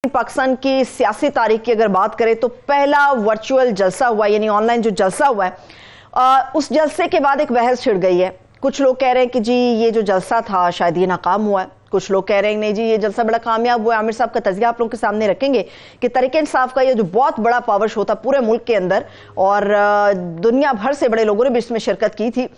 पाकिस्तान की सियासी तारीख की अगर बात करें तो पहला वर्चुअल जलसा हुआ, यानी ऑनलाइन जो जलसा हुआ है, उस जलसे के बाद एक बहस छिड़ गई है। कुछ लोग कह रहे हैं कि जी ये जो जलसा था शायद ये नाकाम हुआ है, कुछ लोग कह रहे हैं नहीं जी ये जलसा बड़ा कामयाब हुआ है। आमिर साहब का तज़किया आप लोगों के सामने रखेंगे कि तहरीक-ए-इंसाफ का ये जो बहुत बड़ा पावर शो था पूरे मुल्क के अंदर और दुनिया भर से बड़े लोगों ने भी इसमें शिरकत की थी,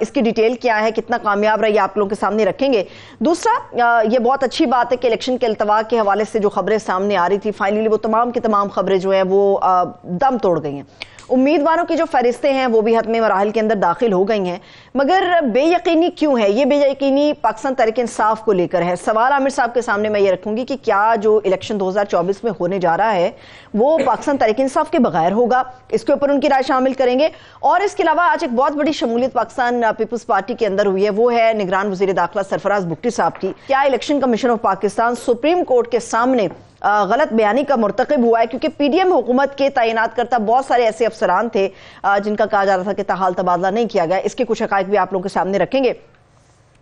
इसकी डिटेल क्या है, कितना कामयाब रहा, ये आप लोगों के सामने रखेंगे। दूसरा, ये बहुत अच्छी बात है कि इलेक्शन के अल्तवा के हवाले से जो खबरें सामने आ रही थी, फाइनली वो तमाम की तमाम खबरें जो हैं वो दम तोड़ गई हैं। उम्मीदवारों की जो फहरिस्तें हैं वो भी हतमी मराहिल के अंदर दाखिल हो गई हैं, मगर बेयकीनी क्यों है? ये बेयकीनी पाकिस्तान तहरीक-ए-इंसाफ को लेकर है। सवाल आमिर साहब के सामने मैं ये रखूंगी कि क्या जो इलेक्शन 2024 में होने जा रहा है वो पाकिस्तान तहरीक-ए-इंसाफ के बगैर होगा? इसके ऊपर उनकी राय शामिल करेंगे। और इसके अलावा आज एक बहुत बड़ी शमूलियत पाकिस्तान पीपल्स पार्टी के अंदर हुई है, वो है निगरान वज़ीर दाखिला सरफराज बुगटी साहब की। क्या election commission of Pakistan supreme court के सामने गलत बयानी का मुर्तकिब हुआ है? क्योंकि पीडीएम हुकूमत के तैनात करता बहुत सारे ऐसे अफसरान थे जिनका कहा जा रहा था कि ताहाल तबादला नहीं किया गया। इसके कुछ हक़ाइक़ भी आप लोगों के सामने रखेंगे।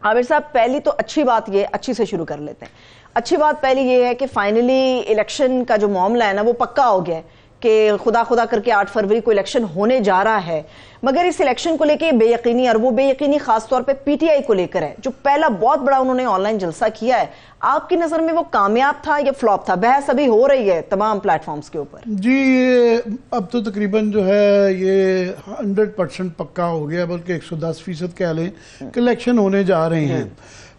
आमिर साहब, पहली तो अच्छी बात ये, अच्छी से शुरू कर लेते हैं। अच्छी बात पहली ये है कि फाइनली इलेक्शन का जो मामला है ना वो पक्का हो गया है कि खुदा खुदा करके 8 फरवरी को इलेक्शन होने जा रहा है। मगर इस इलेक्शन को लेके बेयकीनी, और वो बेयकीनी खासतौर पे पीटीआई को लेकर है, जो पहला बहुत बड़ा उन्होंने ऑनलाइन जलसा किया है। आपकी नजर में वो कामयाब था या फ्लॉप था? बहस अभी हो रही है तमाम प्लेटफॉर्म्स के ऊपर। जी, ये अब तो तकरीबन जो है ये 100% पक्का हो गया, बल्कि 110% कह लें कि इलेक्शन होने जा रहे हैं।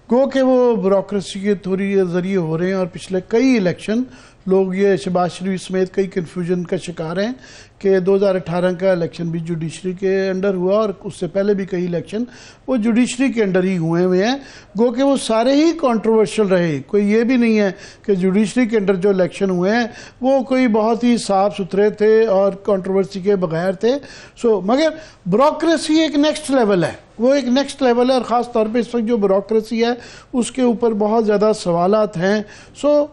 गो कि वो ब्यूरोक्रेसी के थोड़ी जरिए हो रहे हैं और पिछले कई इलेक्शन लोग ये शहबाज शरीफ समेत कई कन्फ्यूजन का शिकार हैं कि 2018 का इलेक्शन भी जुडिशरी के अंडर हुआ और उससे पहले भी कई इलेक्शन वो जुडिशरी के अंडर ही हुए हैं। गो कि वो सारे ही कंट्रोवर्शियल रहे। कोई ये भी नहीं है कि जुडिशरी के अंडर जो इलेक्शन हुए हैं वो कोई बहुत ही साफ सुथरे थे और कंट्रोवर्सी के बगैर थे। मगर ब्यूरोक्रेसी एक नेक्स्ट लेवल है, वो एक नेक्स्ट लेवल है और ख़ास तौर पे इस वक्त जो ब्यूरोक्रेसी है उसके ऊपर बहुत ज़्यादा सवालात हैं।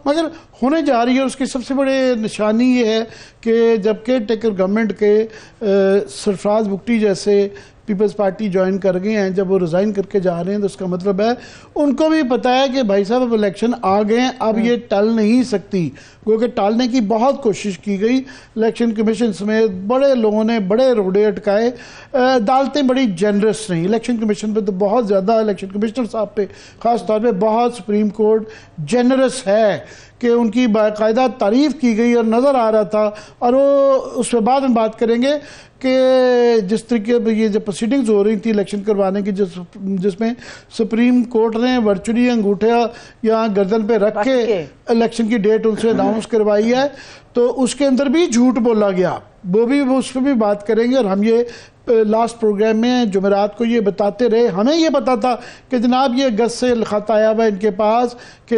मगर होने जा रही है। उसकी सबसे बड़ी निशानी ये है कि जब केयर टेकर गवर्नमेंट के सरफराज बुगटी जैसे पीपल्स पार्टी ज्वाइन कर गए हैं, जब वो रिज़ाइन करके जा रहे हैं तो उसका मतलब है उनको भी पता है कि भाई साहब अब इलेक्शन आ गए हैं, अब ये टल नहीं सकती। क्योंकि टालने की बहुत कोशिश की गई, इलेक्शन कमीशन समेत बड़े लोगों ने बड़े रोड़े अटकाए। अदालतें बड़ी जनरस नहीं, इलेक्शन कमीशन पे तो बहुत ज़्यादा, इलेक्शन कमिश्नर साहब पे ख़ास तौर पे बहुत सुप्रीम कोर्ट जनरस है कि उनकी बाकायदा तारीफ़ की गई और नज़र आ रहा था। और वो उस पर बाद में बात करेंगे कि जिस तरीके पर ये जो प्रोसीडिंग्स हो रही थी इलेक्शन करवाने की, जिसमें सुप्रीम कोर्ट ने वर्चुअली अंगूठा यहाँ गर्दन पे रख के इलेक्शन की डेट उनसे अनाउंस करवाई है, तो उसके अंदर भी झूठ बोला गया। वो उस पर भी बात करेंगे। और हम ये लास्ट प्रोग्राम में जुमेरात को ये बताते रहे, हमें ये पता था कि जनाब ये अगस्त से खत आया हुआ इनके पास कि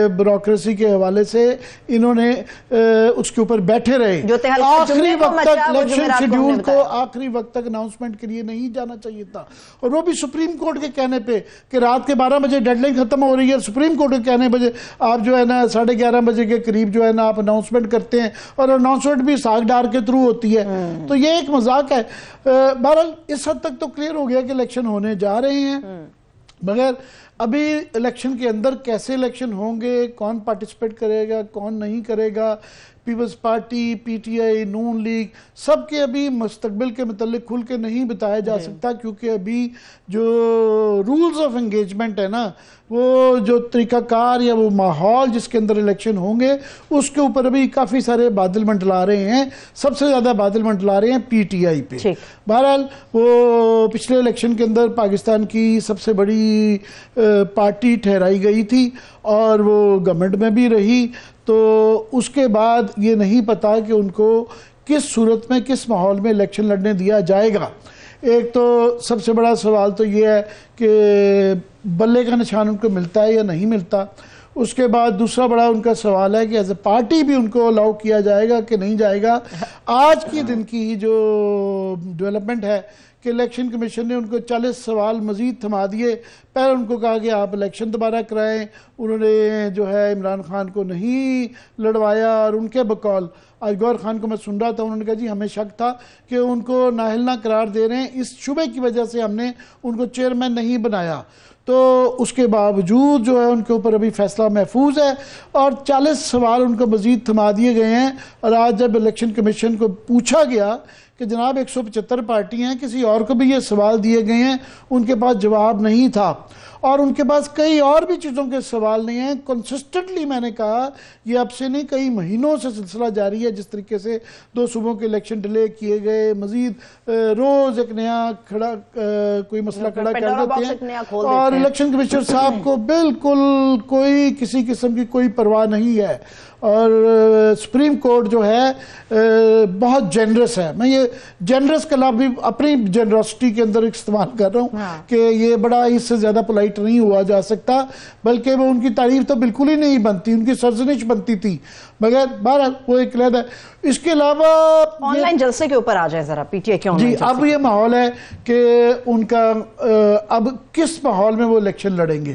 ब्यूरोक्रेसी के हवाले से इन्होंने उसके ऊपर बैठे रहे। आखिरी वक्त तक इलेक्शन शेड्यूल को आखिरी वक्त तक अनाउंसमेंट के लिए नहीं जाना चाहिए था, और वो भी सुप्रीम कोर्ट के कहने पे कि रात के 12 बजे डेडलाइन खत्म हो रही है। सुप्रीम कोर्ट के कहने बजे आप जो है ना 11:30 बजे के करीब जो है ना आप अनाउंसमेंट करते हैं, और अनाउंसमेंट भी साग डार के थ्रू होती है। तो ये एक मजाक है। बहरहाल इस हद तक तो क्लियर हो गया कि इलेक्शन होने जा रहे हैं, मगर अभी इलेक्शन के अंदर कैसे इलेक्शन होंगे, कौन पार्टिसिपेट करेगा, कौन नहीं करेगा, पीपल्स पार्टी, पीटीआई, नून लीग, सबके अभी मुस्तकबिल के मतलब खुल के नहीं बताया जा सकता, क्योंकि अभी जो रूल्स ऑफ एंगेजमेंट है ना, वो जो तरीकाकार या वो माहौल जिसके अंदर इलेक्शन होंगे उसके ऊपर अभी काफ़ी सारे बादल मंडला रहे हैं। सबसे ज़्यादा बादल मंडला रहे हैं पीटीआई पे। बहरहाल वो पिछले इलेक्शन के अंदर पाकिस्तान की सबसे बड़ी पार्टी ठहराई गई थी और वो गवर्नमेंट में भी रही। तो उसके बाद ये नहीं पता कि उनको किस सूरत में, किस माहौल में इलेक्शन लड़ने दिया जाएगा। एक तो सबसे बड़ा सवाल तो ये है कि बल्ले का निशान उनको मिलता है या नहीं मिलता। उसके बाद दूसरा बड़ा उनका सवाल है कि एज ए पार्टी भी उनको अलाउ किया जाएगा कि नहीं जाएगा। आज के दिन की जो डेवलपमेंट है कि इलेक्शन कमीशन ने उनको 40 सवाल मजीद थमा दिए। पहले उनको कहा कि आप इलेक्शन दोबारा कराएं, उन्होंने जो है इमरान खान को नहीं लड़वाया और उनके बकौल आज गौर खान को मैं सुन रहा था, उन्होंने कहा जी हमें शक था कि उनको नाअहल ना करार दे रहे हैं, इस शुबे की वजह से हमने उनको चेयरमैन नहीं बनाया। तो उसके बावजूद जो है उनके ऊपर अभी फैसला महफूज है और 40 सवाल उनको मजीद थमा दिए गए हैं। और आज जब इलेक्शन कमीशन को पूछा गया कि जनाब 175 पार्टियां हैं, किसी और को भी ये सवाल दिए गए हैं, उनके पास जवाब नहीं था और उनके पास कई और भी चीज़ों के सवाल नहीं हैं। कंसिस्टेंटली मैंने कहा ये अब से नहीं कई महीनों से सिलसिला जारी है। जिस तरीके से 2 सूबों के इलेक्शन डिले किए गए, मजीद रोज़ एक नया खड़ा कोई मसला खड़ा कर देते हैं और इलेक्शन कमिश्नर साहब को बिल्कुल कोई किसी किस्म की कोई परवाह नहीं है। और सुप्रीम कोर्ट जो है बहुत जेनरस है। मैं ये जेनरस का लफ्ज़ भी अपनी जेनरसिटी के अंदर इस्तेमाल कर रहा हूँ कि ये बड़ा इससे ज़्यादा पोलाइट नहीं हुआ जा सकता, बल्कि वो उनकी तारीफ तो बिल्कुल ही नहीं बनती, उनकी सरजनिश बनती थी। मगर बहरहाल वो एक लहदा है। इसके अलावा ऑनलाइन जलसे के ऊपर आ जाए जरा, पीटीआई के जी, अब ये माहौल है कि उनका अब किस माहौल में वो इलेक्शन लड़ेंगे।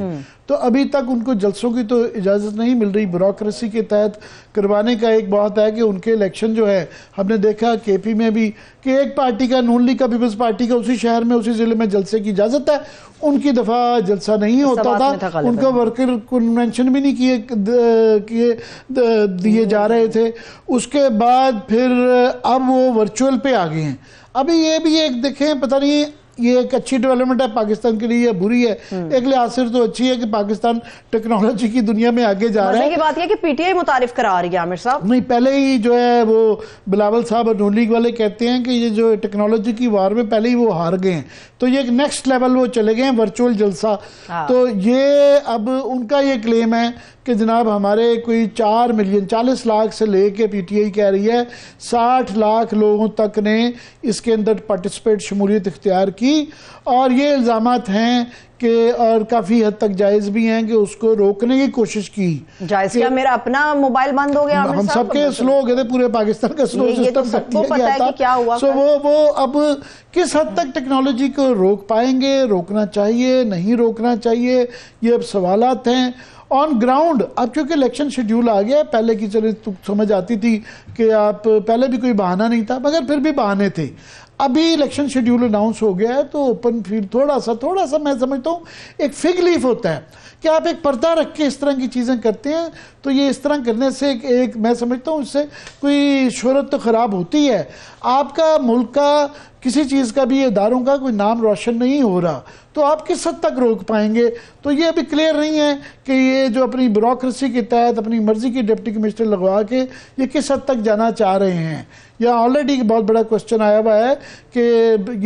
तो अभी तक उनको जलसों की तो इजाज़त नहीं मिल रही, ब्यूरोक्रेसी के तहत करवाने का एक बहुत है कि उनके इलेक्शन जो है हमने देखा केपी में भी कि एक पार्टी का नून लीग का पीपल्स पार्टी का उसी शहर में उसी ज़िले में जलसे की इजाज़त है, उनकी दफ़ा जलसा नहीं होता था, उनको वर्कर कन्वेंशन भी नहीं किए दिए जा रहे थे। उसके बाद फिर अब वो वर्चुअल पे आ गए हैं। अभी ये भी एक देखें, पता नहीं ये एक अच्छी डेवलपमेंट है पाकिस्तान के लिए या बुरी है। एक लिहाज से तो अच्छी है कि पाकिस्तान टेक्नोलॉजी की दुनिया में आगे जा रहा है। की बात है कि पीटीआई मुतारिफ करा रही है आमिर साहब। नहीं, पहले ही जो है वो बिलावल साहब और नून लीग वाले कहते हैं कि ये जो टेक्नोलॉजी की वार में पहले ही वो हार गए हैं, तो ये एक नेक्स्ट लेवल वो चले गए हैं, वर्चुअल जलसा। तो ये अब उनका ये क्लेम है कि जनाब हमारे कोई 4 मिलियन 40 लाख से लेके पीटीआई कह रही है 60 लाख लोगों तक ने इसके अंदर पार्टिसिपेट शमूलियत इख्तियार की। और ये इल्ज़ामात हैं कि और काफ़ी हद तक जायज़ भी हैं कि उसको रोकने की कोशिश की। जायज़ क्या, मेरा अपना मोबाइल बंद हो गया, हम सबके स्लो हो गए थे, पूरे पाकिस्तान का स्लो सिस्टम कर दिया गया था। क्या हुआ? सो वो अब किस हद तक टेक्नोलॉजी को रोक पाएंगे, रोकना चाहिए नहीं रोकना चाहिए, ये अब सवालात हैं ऑन ग्राउंड। अब क्योंकि इलेक्शन शेड्यूल आ गया, पहले की चले तो समझ आती थी कि आप पहले भी कोई बहाना नहीं था, मगर फिर भी बहाने थे। अभी इलेक्शन शेड्यूल अनाउंस हो गया है तो ओपन फील्ड थोड़ा सा मैं समझता हूँ एक फिग लीफ होता है कि आप एक पर्दा रख के इस तरह की चीज़ें करते हैं, तो ये इस तरह करने से एक मैं समझता हूँ इससे कोई शोहरत तो ख़राब होती है, आपका मुल्क का किसी चीज़ का भी इदारों का कोई नाम रोशन नहीं हो रहा, तो आप किस हद तक रोक पाएंगे। तो ये अभी क्लियर नहीं है कि ये जो अपनी ब्यूरोक्रेसी के तहत अपनी मर्जी की डिप्टी कमिश्नर लगवा के ये किस हद तक जाना चाह रहे हैं। या ऑलरेडी बहुत बड़ा क्वेश्चन आया हुआ है कि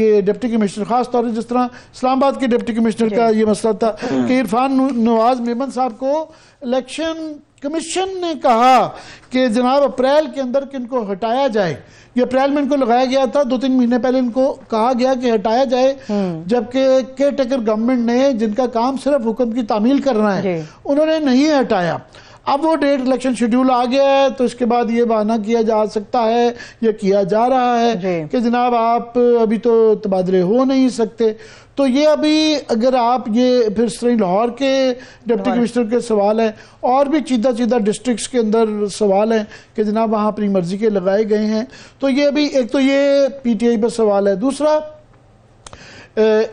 ये डिप्टी कमिश्नर खास तौर पर जिस तरह इस्लामाबाद के डिप्टी कमिश्नर का ये मसला था कि इरफान नवाज मेमन साहब को इलेक्शन कमीशन ने कहा कि जनाब अप्रैल के अंदर कि इनको हटाया जाए। ये अप्रैल में इनको लगाया गया था, 2-3 महीने पहले इनको कहा गया कि हटाया जाए, जबकि केयर टेकर गवर्नमेंट ने जिनका काम सिर्फ हुक्म की तामील करना है उन्होंने नहीं हटाया। अब वो डेट इलेक्शन शेड्यूल आ गया है तो इसके बाद ये बहाना किया जा सकता है, ये किया जा रहा है कि जनाब आप अभी तो तबादले हो नहीं सकते। तो ये अभी अगर आप ये फिर इस तरह लाहौर के डिप्टी कमिश्नर के सवाल हैं और भी चीदा डिस्ट्रिक्ट्स के अंदर सवाल हैं कि जनाब वहाँ अपनी मर्जी के लगाए गए हैं। तो ये अभी एक तो ये पीटीआई पर सवाल है। दूसरा,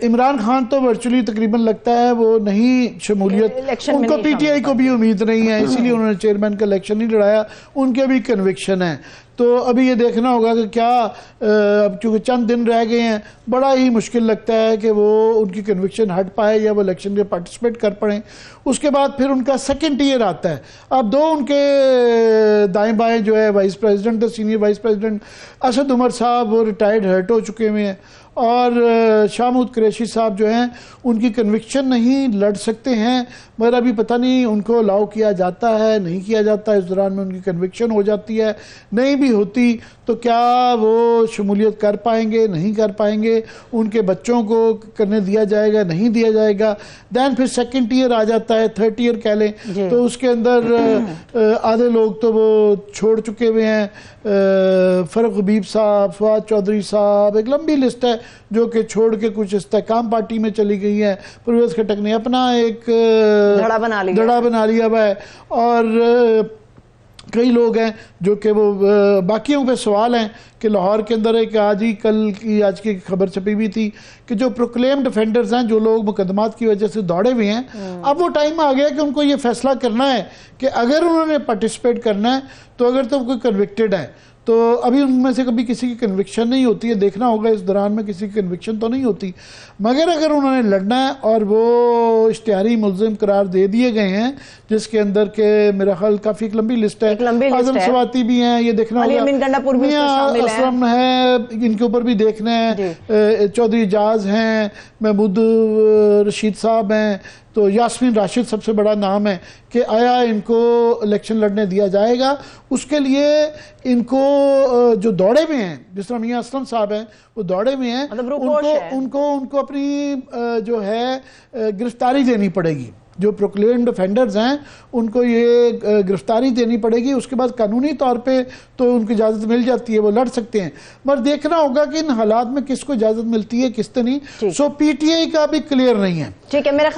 इमरान खान तो वर्चुअली तकरीबन लगता है वो नहीं शमूलियत, उनको पीटीआई को भी उम्मीद नहीं है, इसीलिए उन्होंने चेयरमैन का इलेक्शन नहीं लड़ाया, उनके भी कन्विक्शन है। तो अभी ये देखना होगा कि क्या अब चूँकि चंद दिन रह गए हैं, बड़ा ही मुश्किल लगता है कि वो उनकी कन्विक्शन हट पाए या वो इलेक्शन में पार्टिसिपेट कर पड़े। उसके बाद फिर उनका सेकंड ईयर आता है। अब 2 उनके दाएं बाएं जो है वाइस प्रेसिडेंट थे, senior vice president Asad Umar साहब वो रिटायर्ड हर्ट हो चुके हुए हैं और शाह महमूद कुरैशी साहब जो हैं उनकी कन्विक्शन नहीं लड़ सकते हैं, मगर अभी पता नहीं उनको अलाउ किया जाता है नहीं किया जाता, इस दौरान में उनकी कन्विक्शन हो जाती है, नहीं भी होती तो क्या वो शमूलियत कर पाएंगे, नहीं कर पाएंगे, उनके बच्चों को करने दिया जाएगा, नहीं दिया जाएगा। दैन फिर सेकंड ईयर आ जाता है, थर्ड ईयर कह लें, तो उसके अंदर आधे लोग तो वो छोड़ चुके हुए हैं, फरूक हबीब साहब, फवाद चौधरी साहब, एक लंबी लिस्ट है जो कि छोड़ के कुछ इस्तेहकाम पार्टी में चली गई है। परवेज खटक ने अपना एक धड़ा बना लिया हुआ है, और कई लोग हैं जो कि वो बाकियों पे सवाल हैं कि लाहौर के अंदर एक आज की खबर छपी हुई थी कि जो प्रोक्लेम डिफेंडर्स हैं, जो लोग मुकदमात की वजह से दौड़े हुए हैं, अब वो टाइम आ गया कि उनको ये फैसला करना है कि अगर उन्होंने पार्टिसिपेट करना है तो अगर तो कोई कन्विक्टेड है तो अभी उनमें से कभी किसी की कन्विक्शन नहीं होती है, देखना होगा इस दौरान में किसी की कन्विक्शन तो नहीं होती, मगर अगर उन्होंने लड़ना है और वो इश्तिहारी मुल्जिम करार दे दिए गए हैं, जिसके अंदर के मेरा ख्याल काफी एक लंबी लिस्ट है, आजम सवाती भी हैं, ये देखना होगा, असलम है, इनके ऊपर भी देखना है, चौधरी इजाज हैं, महमूद रशीद साहब हैं, तो यास्मीन राशिद सबसे बड़ा नाम है कि आया इनको इलेक्शन लड़ने दिया जाएगा। उसके लिए इनको जो दौड़े में हैं, जिस तरह मियां असलम साहब हैं वो दौड़े में हैं, उनको अपनी जो है गिरफ्तारी देनी पड़ेगी। जो प्रोक्लेम्ड ऑफेंडर्स हैं उनको ये गिरफ्तारी देनी पड़ेगी, उसके बाद कानूनी तौर पे तो उनको इजाज़त मिल जाती है, वो लड़ सकते हैं, मगर देखना होगा कि इन हालात में किसको इजाज़त मिलती है, किससे नहीं। सो पीटीआई का भी क्लियर नहीं है। ठीक है, मेरा